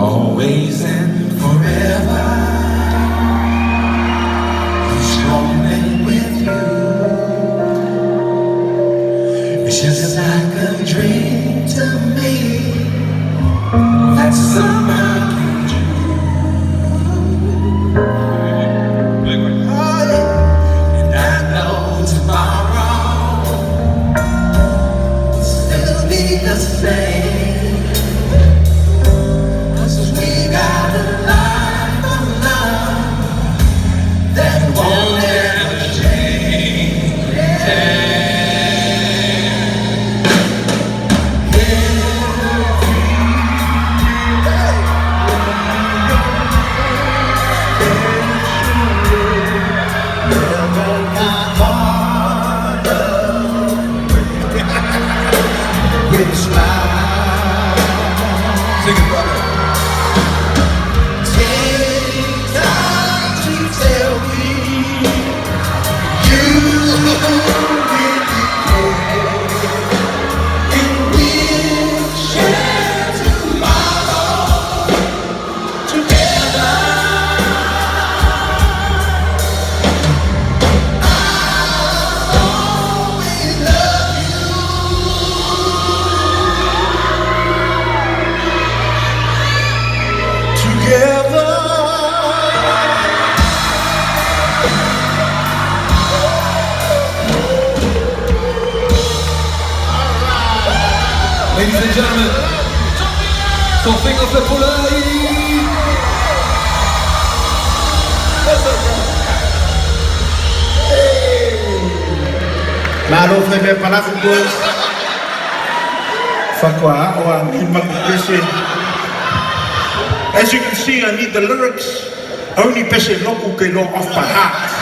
always and forever. He's roaming with you. It's just like a dream to me. That's somehow you do. And I know tomorrow will still be the same. Sing it, brother. Take time to tell me you really care, and we'll share tomorrow together. I'll always love you. Together. Ladies and gentlemen, something of the polite. Lalo febe palakugo Fakwa or Himakupese. As you can see, I need the lyrics only pese loku ke lo off by heart.